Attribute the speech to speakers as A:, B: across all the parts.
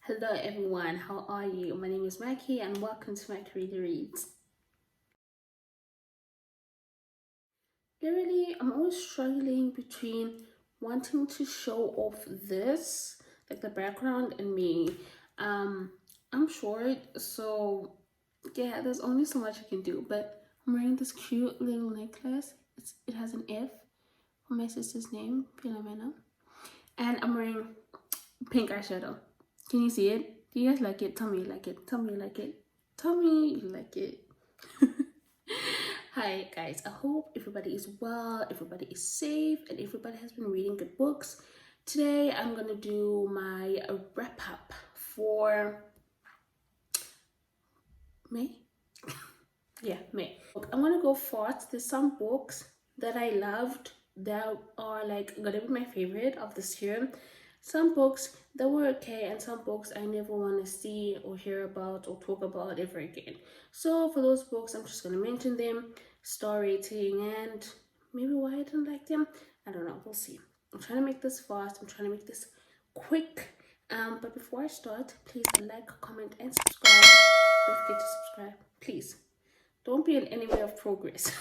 A: Hello everyone, how are you? My name is Mackie and welcome to Mackie Reads. Literally, I'm always struggling between wanting to show off this, like the background, and me. I'm short, so yeah, there's only so much I can do, but I'm wearing this cute little necklace. It has an F for my sister's name, Philomena. And I'm wearing pink eyeshadow. Can you see it? Do you guys like it? Tell me you like it. Tell me you like it. Tell me you like it. Hi guys, I hope everybody is well, everybody is safe, and everybody has been reading good books. Today I'm gonna do my wrap up for May. Yeah, May. I'm gonna go fast. There's some books that I loved that are like gonna be my favorite of this year. Some books that were okay, and some books I never want to see or hear about or talk about ever again. So for those books, I'm just gonna mention them, star rating, and maybe why I didn't like them. I don't know. We'll see. I'm trying to make this fast. I'm trying to make this quick. But before I start, please like, comment, and subscribe. Don't forget to subscribe, please. Don't be an enemy of progress.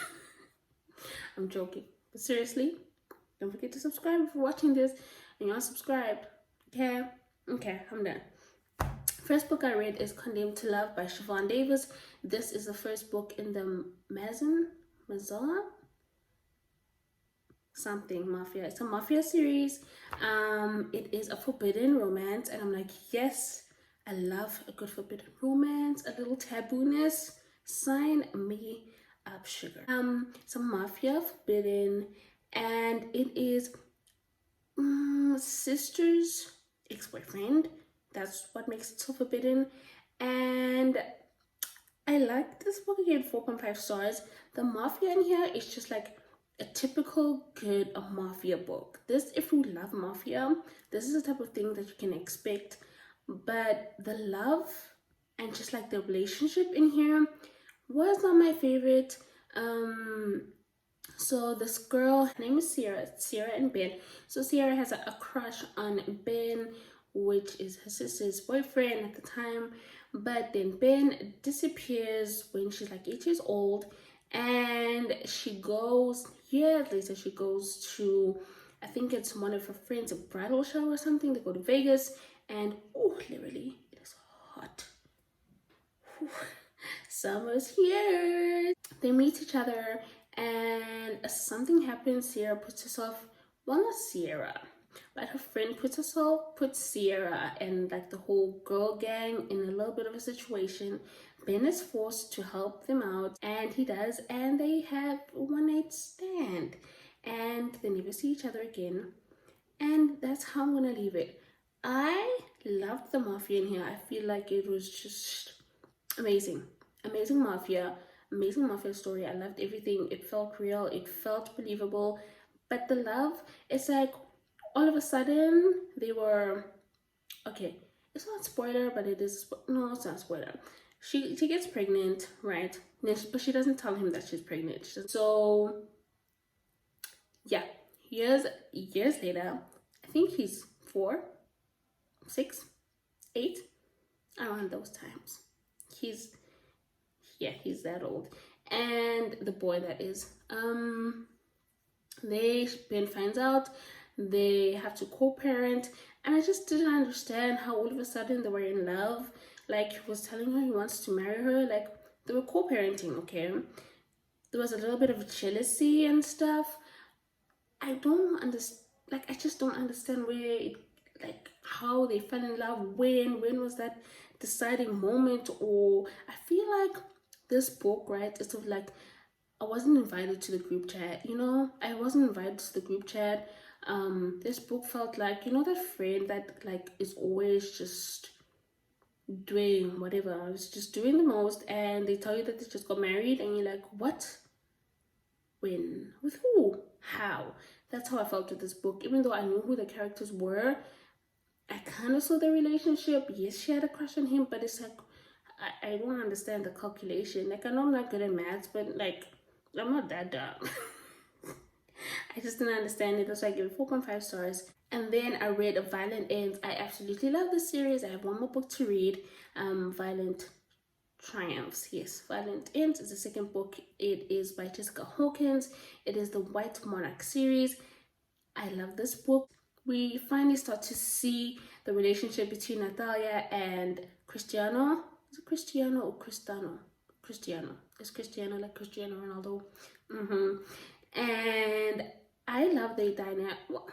A: I'm joking. But seriously, don't forget to subscribe if you're watching this and you're unsubscribed. Okay, I'm done. First book I read is Condemned to Love by Siobhan Davis. This is the first book in the Mafia? Something Mafia. It's a Mafia series. It is a forbidden romance, and I'm like, yes, I love a good forbidden romance, a little tabooness. Sign me up, sugar. It's a Mafia forbidden, and it is sister's ex-boyfriend. That's what makes it so forbidden. And I like this book again, 4.5 stars. The Mafia in here is just like a typical good Mafia book. This, if you love Mafia, this is the type of thing that you can expect. But the love and just like the relationship in here was not my favorite. So this girl, her name is Sara and Ben. So Sara has a crush on Ben, which is her sister's boyfriend at the time. But then Ben disappears when she's like 8 years old, and she goes, years later, she goes to, I think it's one of her friends, a bridal shower or something. They go to Vegas, and oh, literally, it is hot. Whew. Summer's here. They meet each other, and something happens. Sara puts herself, well, not Sara, but her friend puts Sara and like the whole girl gang in a little bit of a situation. Ben is forced to help them out, and he does, and they have a one-night stand, and they never see each other again. And that's how I'm gonna leave it. I loved the Mafia in here. I feel like it was just amazing Mafia story. I loved everything. It felt real, it felt believable. But the love, it's like all of a sudden they were okay. It's not spoiler, but it is. No, it's not spoiler. She gets pregnant, right? But she doesn't tell him that she's pregnant. So yeah, years later, I think he's 4, 6, 8, around those times. He's that old. And the boy, that is, Ben finds out they have to co-parent, and I just didn't understand how all of a sudden they were in love. Like, he was telling her he wants to marry her, like they were co-parenting. Okay, there was a little bit of jealousy and stuff. I don't understand, like, I just don't understand how they fell in love. When was that deciding moment? Or I feel like this book, right, it's sort of like I wasn't invited to the group chat, I wasn't invited to the group chat. This book felt like, that friend that like is always just doing whatever. I was just doing the most, and they tell you that they just got married, and you're like, what? When? With who? How? That's how I felt with this book. Even though I knew who the characters were, I kind of saw the relationship. Yes, she had a crush on him, but it's like, I don't understand the calculation. Like, I know I'm not good at maths, but like, I'm not that dumb. I just didn't understand it. That's why I give it 4.5 stars. And then I read Violent Ends. I absolutely love this series. I have one more book to read. Violent Triumphs. Yes, Violent Ends is the second book. It is by Jessica Hawkins. It is the White Monarch series. I love this book. We finally start to see the relationship between Natalia and Cristiano. Is it Cristiano or Cristano? Cristiano. It's Cristiano, like Cristiano Ronaldo. And I love their dynamic. Well,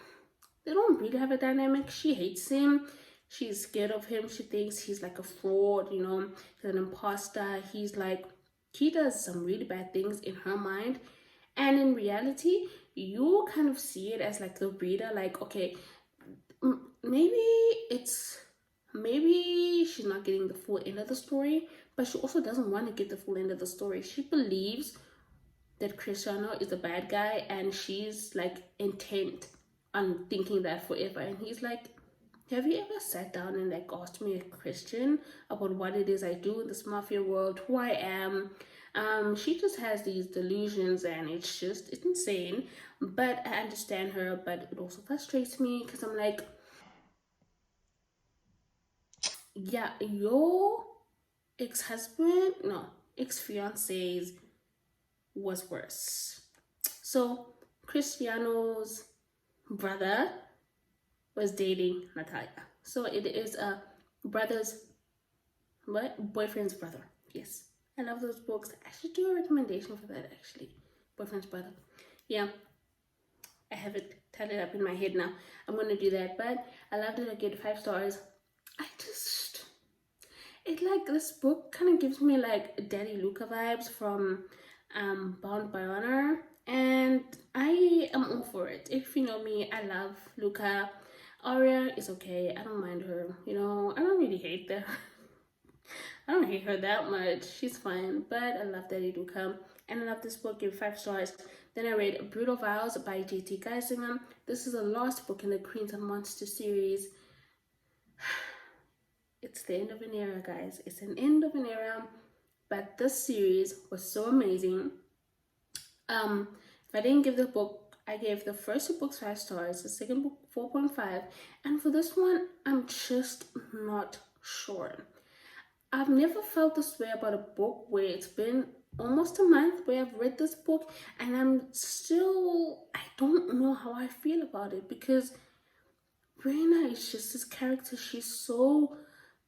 A: they don't really have a dynamic. She hates him. She's scared of him. She thinks he's like a fraud, you know, he's an imposter. He's like, he does some really bad things in her mind. And in reality, you kind of see it as like the reader, like, okay, maybe she's not getting the full end of the story, but she also doesn't want to get the full end of the story. She believes that Cristiano is a bad guy, and she's like intent on thinking that forever. And he's like, have you ever sat down and like asked me a question about what it is I do in this mafia world, who I am? She just has these delusions, and it's insane. But I understand her, but it also frustrates me because I'm like, yeah, your ex-husband, no, ex-fiance's was worse. So Cristiano's brother was dating Natalia. So it is a boyfriend's brother. Yes. I love those books. I should do a recommendation for that, actually. Boyfriend's brother. Yeah. I have it tallied up in my head now. I'm going to do that. But I loved it. I gave it 5 stars. This book kind of gives me like Daddy Luca vibes from Bound by Honor. And I am all for it. If you know me, I love Luca. Aria is okay. I don't mind her. You know, I don't really hate her. I don't hate her that much. She's fine. But I love Daddy Luca. And I love this book. Give 5 stars. Then I read Brutal Vows by J.T. Geissinger. This is the last book in the Queens and Monster series. It's the end of an era, guys. It's an end of an era. But this series was so amazing. If I didn't give the book, I gave the first 2 books 5 stars, the second book 4.5, and for this one, I'm just not sure. I've never felt this way about a book where it's been almost a month where I've read this book, and I don't know how I feel about it, because Reina is just this character. She's so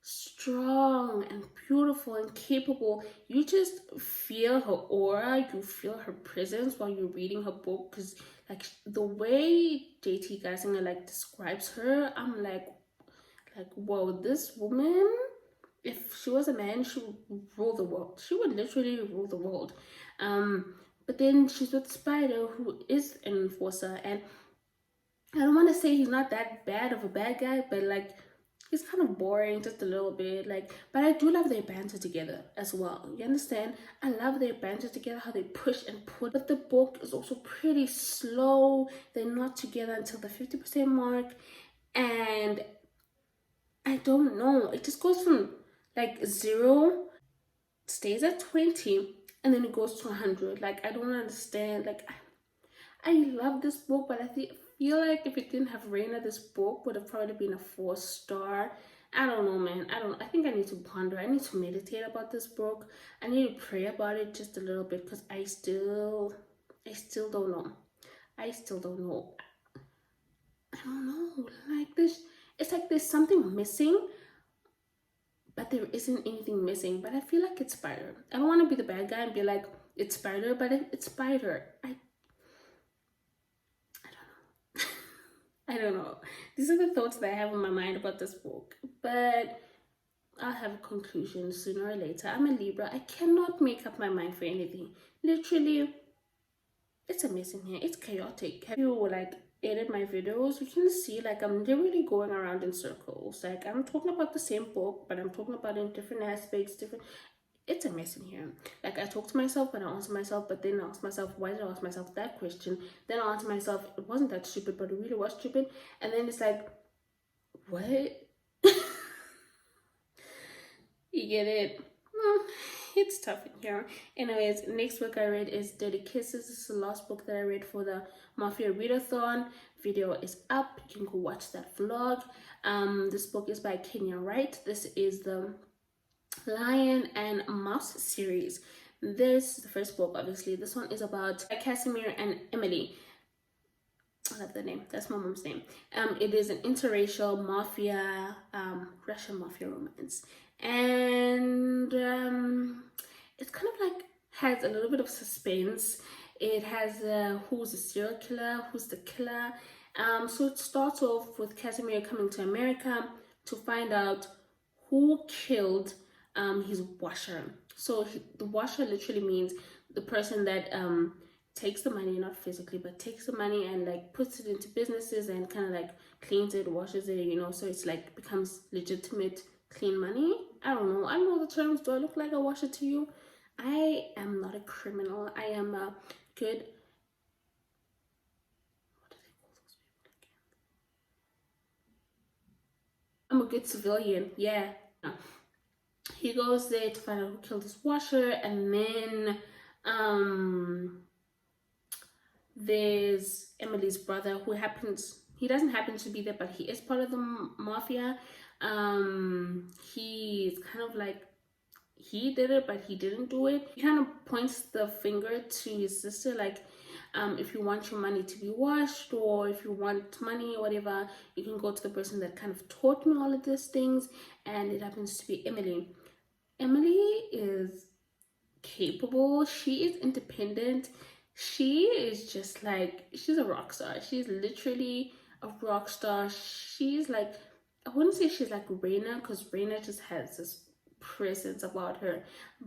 A: strong and beautiful and capable. You just feel her aura, you feel her presence while you're reading her book, because like the way JT Geissinger like describes her, I'm like whoa, this woman, if she was a man, she would rule the world. She would literally rule the world. But then she's with Spider, who is an enforcer, and I don't want to say he's not that bad of a bad guy, but like he's kind of boring just a little bit. But I do love their banter together as well. You understand? I love their banter together, how they push and pull. But the book is also pretty slow. They're not together until the 50% mark, and I don't know. It just goes from like 0, stays at 20, and then it goes to 100. Like I don't understand. Like I love this book, but I feel like if it didn't have Reina, this book would have probably been a 4 star. I don't know, man. I think I need to ponder. I need to meditate about this book. I need to pray about it just a little bit, because I still don't know. I still don't know. I don't know. Like this, it's like there's something missing, but there isn't anything missing. But I feel like it's Spider. I don't want to be the bad guy and be like, it's Spider, but it's Spider. I don't know. These are the thoughts that I have in my mind about this book. But I'll have a conclusion sooner or later. I'm a Libra. I cannot make up my mind for anything. Literally, it's a mess in here. It's chaotic. If you like edit my videos, you can see like I'm literally going around in circles. Like I'm talking about the same book, but I'm talking about it in different aspects, it's a mess in here. Like I talk to myself, but I answer myself, but then I ask myself, why did I ask myself that question? Then I answer myself, it wasn't that stupid, but it really was stupid. And then it's like, what? You get it? it's tough in here. Anyways, next book I read is Dirty Kisses. This is the last book that I read for the Mafia readathon. Video is up. You can go watch that vlog. This book is by Wright. This is the Lion and Mouse series. This is the first book, obviously. This one is about Casimir and Emily. I love the name. That's my mom's name. It is an interracial mafia, Russian mafia romance, and it's kind of like has a little bit of suspense. It has who's the serial killer, who's the killer. So it starts off with Casimir coming to America to find out who killed his washer. So the washer literally means the person that takes the money, not physically, but takes the money and like puts it into businesses and kind of like cleans it, washes it, you know, so it's like becomes legitimate clean money. I don't know the terms. Do I look like a washer to you? I am not a criminal. I am a good, what do they call those people again? I'm a good civilian. Yeah. He goes there to find out who killed his washer, and then there's Emily's brother who he doesn't happen to be there, but he is part of the mafia. He's kind of like, he did it, but he didn't do it. He kind of points the finger to his sister, like, if you want your money to be washed, or if you want money or whatever, you can go to the person that kind of taught me all of these things, and it happens to be Emily. Emily is capable. She is independent. She is just like, she's a rock star. She's literally a rock star. She's like, I wouldn't say she's like Raina, because Raina just has this presence about her,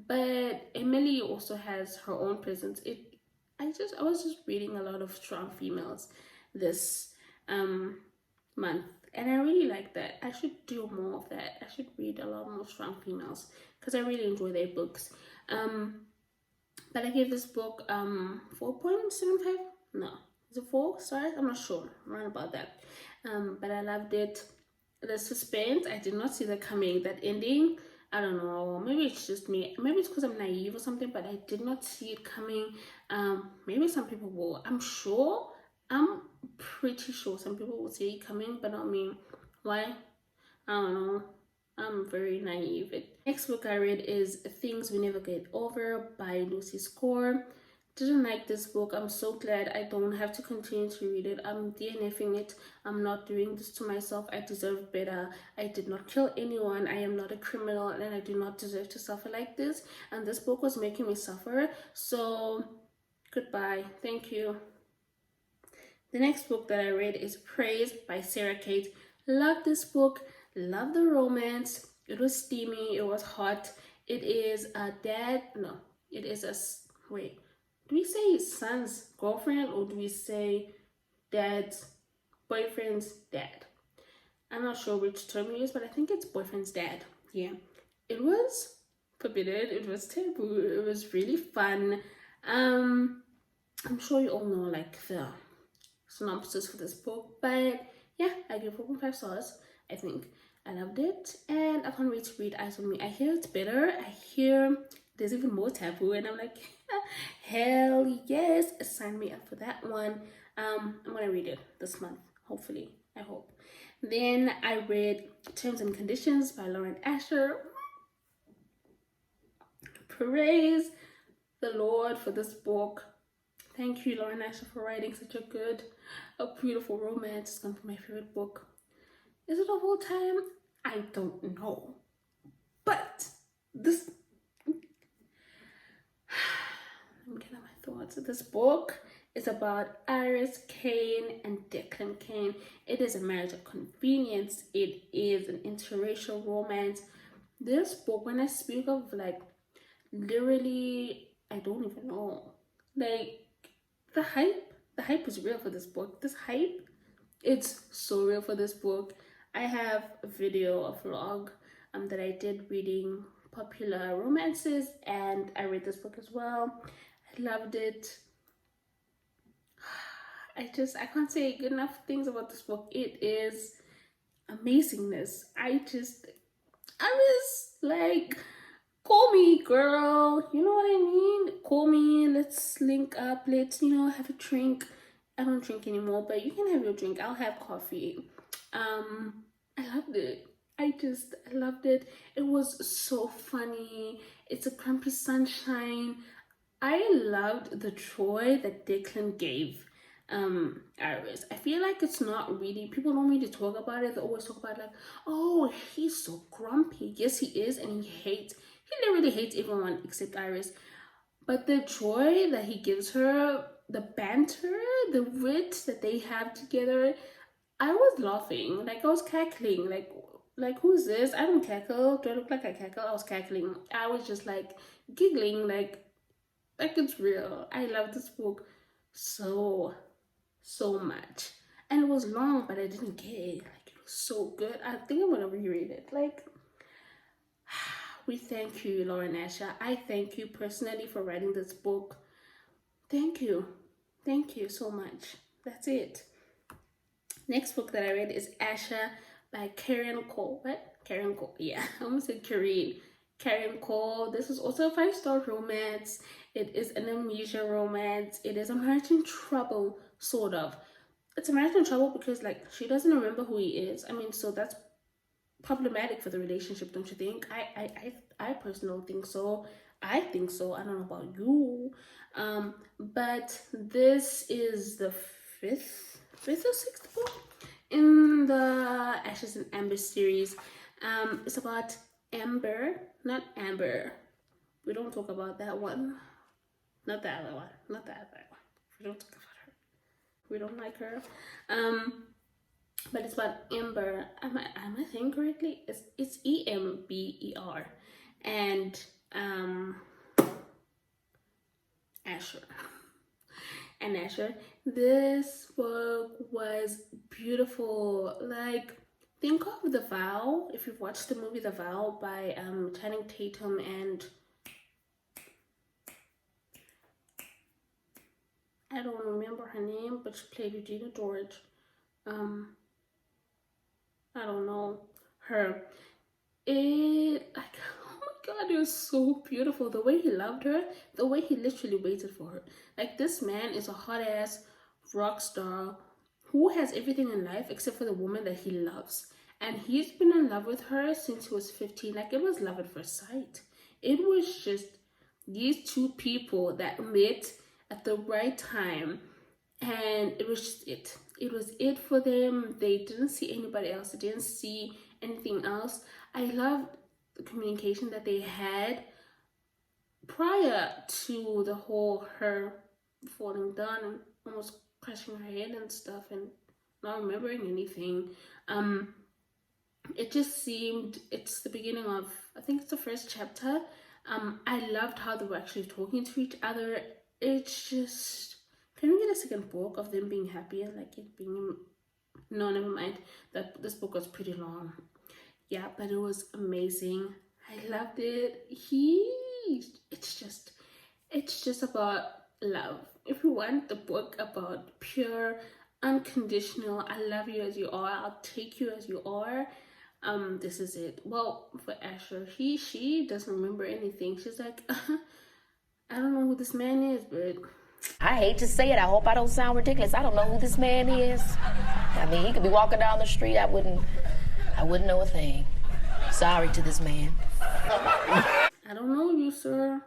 A: but Emily also has her own presence. I was just reading a lot of strong females this month, and I really like that. I should do more of that. I should read a lot more strong females because I really enjoy their books. But I gave this book 4.75. No, is it 4 stars? I'm not sure. Around about that. But I loved it. The suspense, I did not see that coming. That ending, I don't know. Maybe it's just me. Maybe it's because I'm naive or something. But I did not see it coming. Maybe some people will. I'm pretty sure some people will see it coming, but not me. Why? I don't know. I'm very naive. Next book I read is Things We Never Get Over by Lucy Score. Didn't like this book. I'm so glad I don't have to continue to read it. I'm DNFing it. I'm not doing this to myself. I deserve better. I did not kill anyone. I am not a criminal, and I do not deserve to suffer like this. And this book was making me suffer. So goodbye. Thank you. The next book that I read is Frayed by Sara Cate. Love this book. Love the romance. It was steamy. It was hot. It is a dad. No, it is a, wait. Do we say his son's girlfriend, or do we say dad's boyfriend's dad? I'm not sure which term we use, but I think it's boyfriend's dad. Yeah. It was forbidden. It was taboo. It was really fun. I'm sure you all know like the synopsis for this book, but yeah, I give 4.5 stars. I think I loved it, and I can't wait to read Eyes on Me. I hear it's better. I hear there's even more taboo, and I'm like, hell yes, sign me up for that one. I'm gonna read it this month, hopefully. I hope. Then I read Terms and Conditions by Lauren Asher. Praise the Lord for this book. Thank you, Lauren Asher, for writing such a beautiful romance. It's gonna be my favorite book. Is it of all time? I don't know. But this, let me get out my thoughts. This book is about Iris Kane and Declan Kane. It is a marriage of convenience. It is an interracial romance. This book, when I speak of like, literally, I don't even know. Like, the hype is real for this book. This hype, it's so real for this book. I have a video, a vlog that I did reading popular romances, and I read this book as well. I loved it. I can't say good enough things about this book. It is amazingness. I was like, call me, girl. You know what I mean? Call me. Let's link up. Let's, have a drink. I don't drink anymore, but you can have your drink. I'll have coffee. I loved it. I loved it. It was so funny. It's a Grumpy Sunshine. I loved the joy that Declan gave Iris. I feel like it's not really, people don't really talk about it. They always talk about like, oh, he's so grumpy. Yes, he is, and he literally hates everyone except Iris. But the joy that he gives her, the banter, the wit that they have together, I was laughing. Like, I was cackling. Like who's this? I don't cackle. Do I look like I cackle? I was cackling. I was just like giggling, like it's real. I love this book so much. And it was long, but I didn't care. Like, it was so good. I think I'm gonna reread it. Like, we thank you, Lauren Asher. I thank you personally for writing this book. Thank you. Thank you so much. That's it. Next book that I read is Asher by Carian Cole. What? Carian Cole. Yeah, I almost said Carian. Carian Cole. This is also a 5-star romance. It is an amnesia romance. It is American Trouble, sort of. It's American Trouble because, like, she doesn't remember who he is. I mean, so that's problematic for the relationship, don't you think? I personally think so. I think so. I don't know about you. But this is the fifth or sixth book in the Ashes and Amber series. It's about Amber, not Amber. We don't talk about that one. Not the other one. Not the other one. We don't talk about her. We don't like her. But it's about Amber. Am I saying correctly? It's Ember and Asher. And Asher. This book was beautiful. Like, think of The Vow. If you've watched the movie The Vow by Channing Tatum and I don't remember her name, but she played Regina George. I don't know her. It, like, oh my god, it was so beautiful. The way he loved her, the way he literally waited for her. Like, this man is a hot ass rock star who has everything in life except for the woman that he loves. And he's been in love with her since he was 15. Like, it was love at first sight. It was just these two people that met at the right time, and it was just it. It was it for them. They didn't see anybody else. They didn't see anything else. I loved the communication that they had prior to the whole her falling down and almost crushing her head and stuff and not remembering anything. It just seemed, it's the beginning of, I think it's the first chapter. I loved how they were actually talking to each other. It's just, can we get a second book of them being happy and like it being, no, never mind. This book was pretty long. Yeah, but it was amazing. I loved it. It's just about love. If you want the book about pure, unconditional, I love you as you are, I'll take you as you are, this is it. Well, for Asher, she doesn't remember anything. She's like, I don't know who this man is, but
B: I hate to say it. I hope I don't sound ridiculous. I don't know who this man is. I mean, he could be walking down the street. I wouldn't know a thing. Sorry to this man.
A: I don't know you, sir.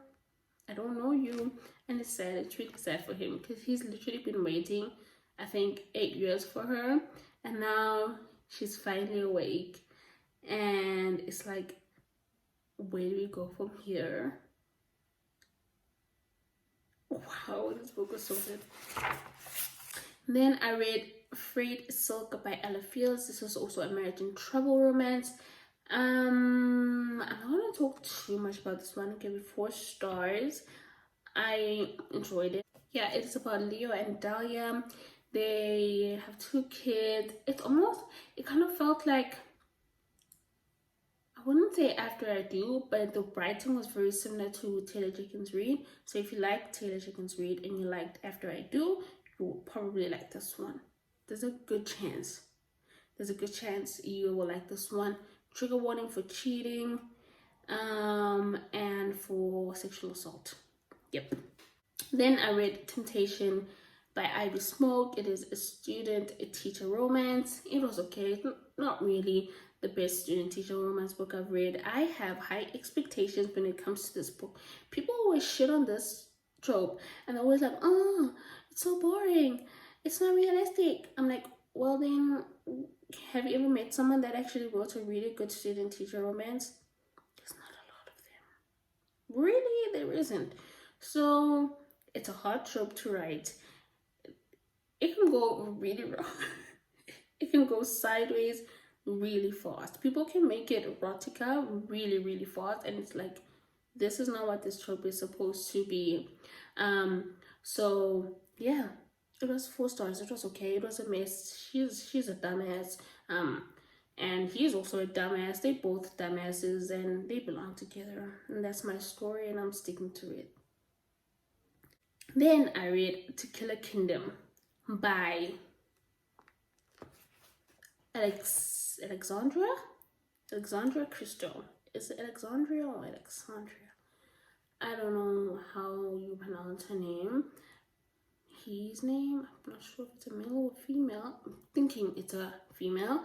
A: I don't know you. And it's sad. It's really sad for him because he's literally been waiting, I think, 8 years for her. And now she's finally awake. And it's like, where do we go from here? Wow, this book was so good. Then I read Frayed Silk by Ella Fields. This was also American Trouble romance. I'm not gonna talk too much about this one. I give it 4 stars. I enjoyed it. Yeah, it's about Leo and Dahlia. They have 2 kids. It kind of felt like, I wouldn't say After I Do, but the writing was very similar to Taylor Jenkins Reid. So if you like Taylor Jenkins Reid and you liked After I Do, you will probably like this one. There's a good chance you will like this one. Trigger warning for cheating. and for sexual assault. Yep. Then I read Temptation by Ivy Smoak. It is a student-teacher romance. It was okay. It's not really the best student-teacher romance book I've read. I have high expectations when it comes to this book. People always shit on this trope, and they're always like, oh, it's so boring. It's not realistic. I'm like, well then, have you ever met someone that actually wrote a really good student-teacher romance? There's not a lot of them. Really, there isn't. So it's a hard trope to write. It can go really wrong. It can go sideways really fast. People can make it erotica really, really fast, and it's like, this is not what this trope is supposed to be. So yeah, it was 4 stars. It was okay. It was a mess. She's a dumbass. And he's also a dumbass. They both dumbasses, and they belong together. And that's my story, and I'm sticking to it. Then I read To Kill a Kingdom by Alexandro Christo. Is it Alexandria or Alexandria? I don't know how you pronounce her name. His name, I'm not sure if it's a male or female. I'm thinking it's a female.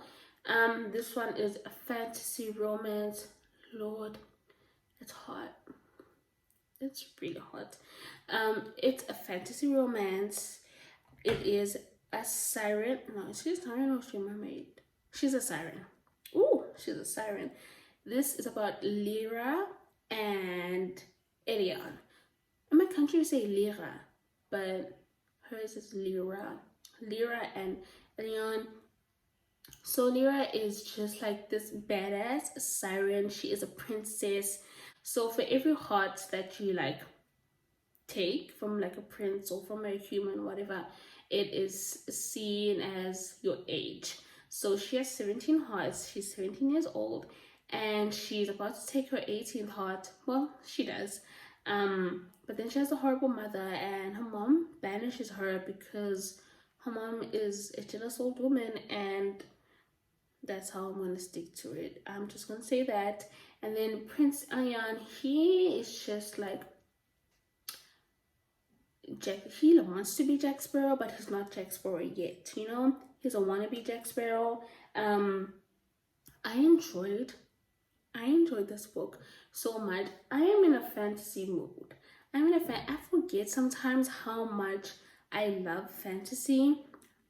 A: This one is a fantasy romance. Lord, it's hot. It's really hot. It's a fantasy romance. It is a siren. No, she's a siren or she's a mermaid? She's a siren. Ooh, she's a siren. This is about Lyra and Elion. In my country, we say Lyra, but hers is Lyra. Lyra and Elion. So Lyra is just like this badass siren. She is a princess. So for every heart that you like take from like a prince or from a human, whatever, it is seen as your age. So she has 17 hearts. She's 17 years old, and she's about to take her 18th heart. Well, she does. But then she has a horrible mother, and her mom banishes her because her mom is a jealous old woman, and that's how I'm gonna stick to it. I'm just gonna say that. And then Prince Ayan, he is just like Jack. He wants to be Jack Sparrow, but he's not Jack Sparrow yet. You know, he's a wannabe Jack Sparrow. I enjoyed this book so much. I am in a fantasy mood. I forget sometimes how much I love fantasy,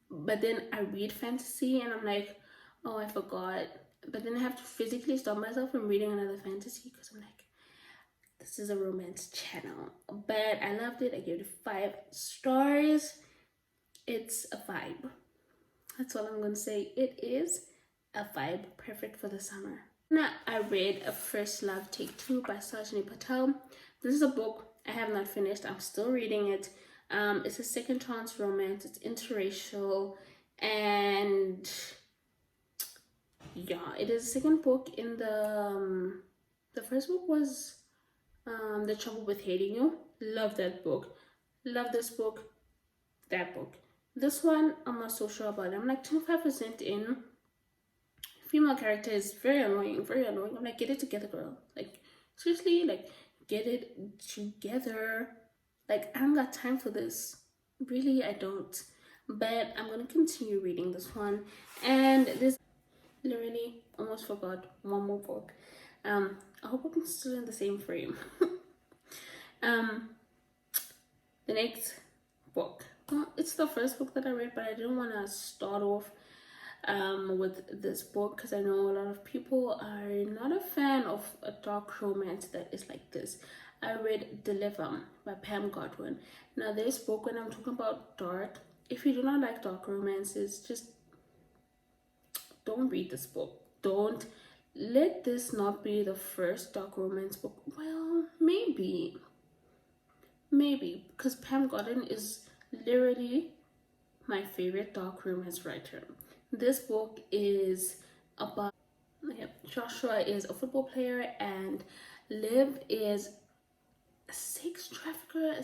A: but then I read fantasy and I'm like, oh, I forgot. But then I have to physically stop myself from reading another fantasy because I'm like, this is a romance channel. But I loved it. I gave it 5 stars. It's a vibe. That's all I'm gonna say. It is a vibe, perfect for the summer. Now I read A First Love Take 2 by Sajni Patel. This is a book I have not finished. I'm still reading it. It's a second chance romance. It's interracial, and yeah, it is a second book in the first book was The Trouble with Hating You. Love that book. Love this book. That book. This one, I'm not so sure about it. I'm like 25% in. Female character is very annoying, very annoying. I'm like, get it together, girl. Like, seriously, like, get it together. Like, I don't got time for this. Really, I don't. But I'm gonna continue reading this one. And this, literally, almost forgot one more book. I hope I'm still in the same frame. The next book. Well, it's the first book that I read, but I didn't want to start off with this book because I know a lot of people are not a fan of a dark romance that is like this. I read Deliver by Pam Godwin. Now this book, when I'm talking about dark, if you do not like dark romances, just don't read this book. Don't let this not be the first dark romance book. Well, maybe because Pam Godwin is literally my favorite dark romance writer. This book is about Joshua is a football player and Liv is a sex trafficker, a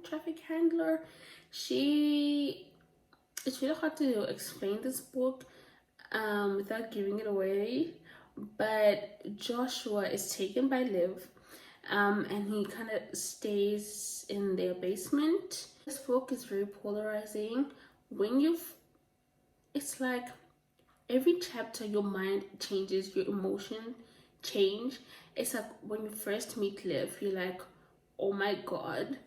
A: traffic handler. It's really hard to explain this book without giving it away, but Joshua is taken by Liv, and he kind of stays in their basement. This book is very polarizing. It's like every chapter your mind changes, your emotion change. It's like when you first meet Liv, you're like, oh my god,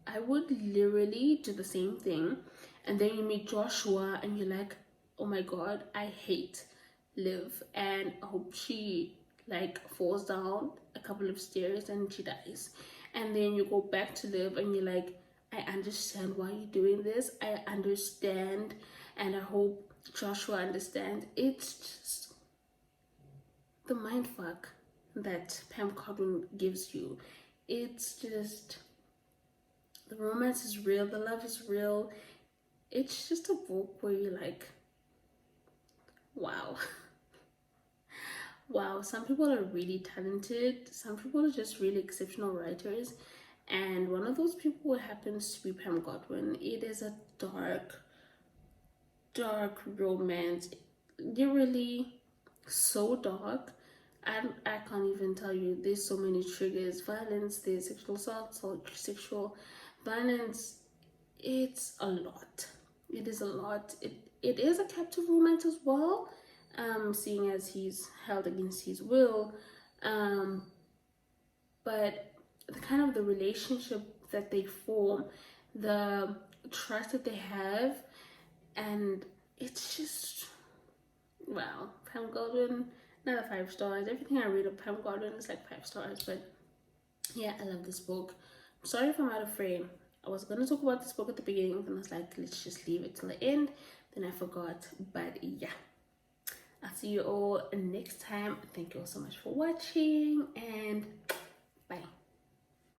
A: I would literally do the same thing. And then you meet Joshua and you're like, oh my god, I hate Liv and I hope she like falls down a couple of stairs and she dies. And then you go back to Liv and you're like, I understand why you're doing this. I understand and I hope Joshua understands. It's just the mind fuck that Pam Godwin gives you. It's just, the romance is real, the love is real. It's just a book where you're like, wow. Wow, some people are really talented. Some people are just really exceptional writers. And one of those people happens to be Pam Godwin. It is a dark romance. Literally so dark. I can't even tell you. There's so many triggers. Violence, there's sexual assault, sexual violence. It's a lot. It is a lot. It is a captive romance as well, seeing as he's held against his will. But the kind of the relationship that they form, the trust that they have, and it's just, wow. Pam Godwin, another 5 stars. Everything I read of Pam Godwin is like 5 stars. But yeah, I love this book. I'm sorry if I'm out of frame. I was gonna talk about this book at the beginning, then I was like, let's just leave it till the end. Then I forgot. But yeah, I'll see you all next time. Thank you all so much for watching, and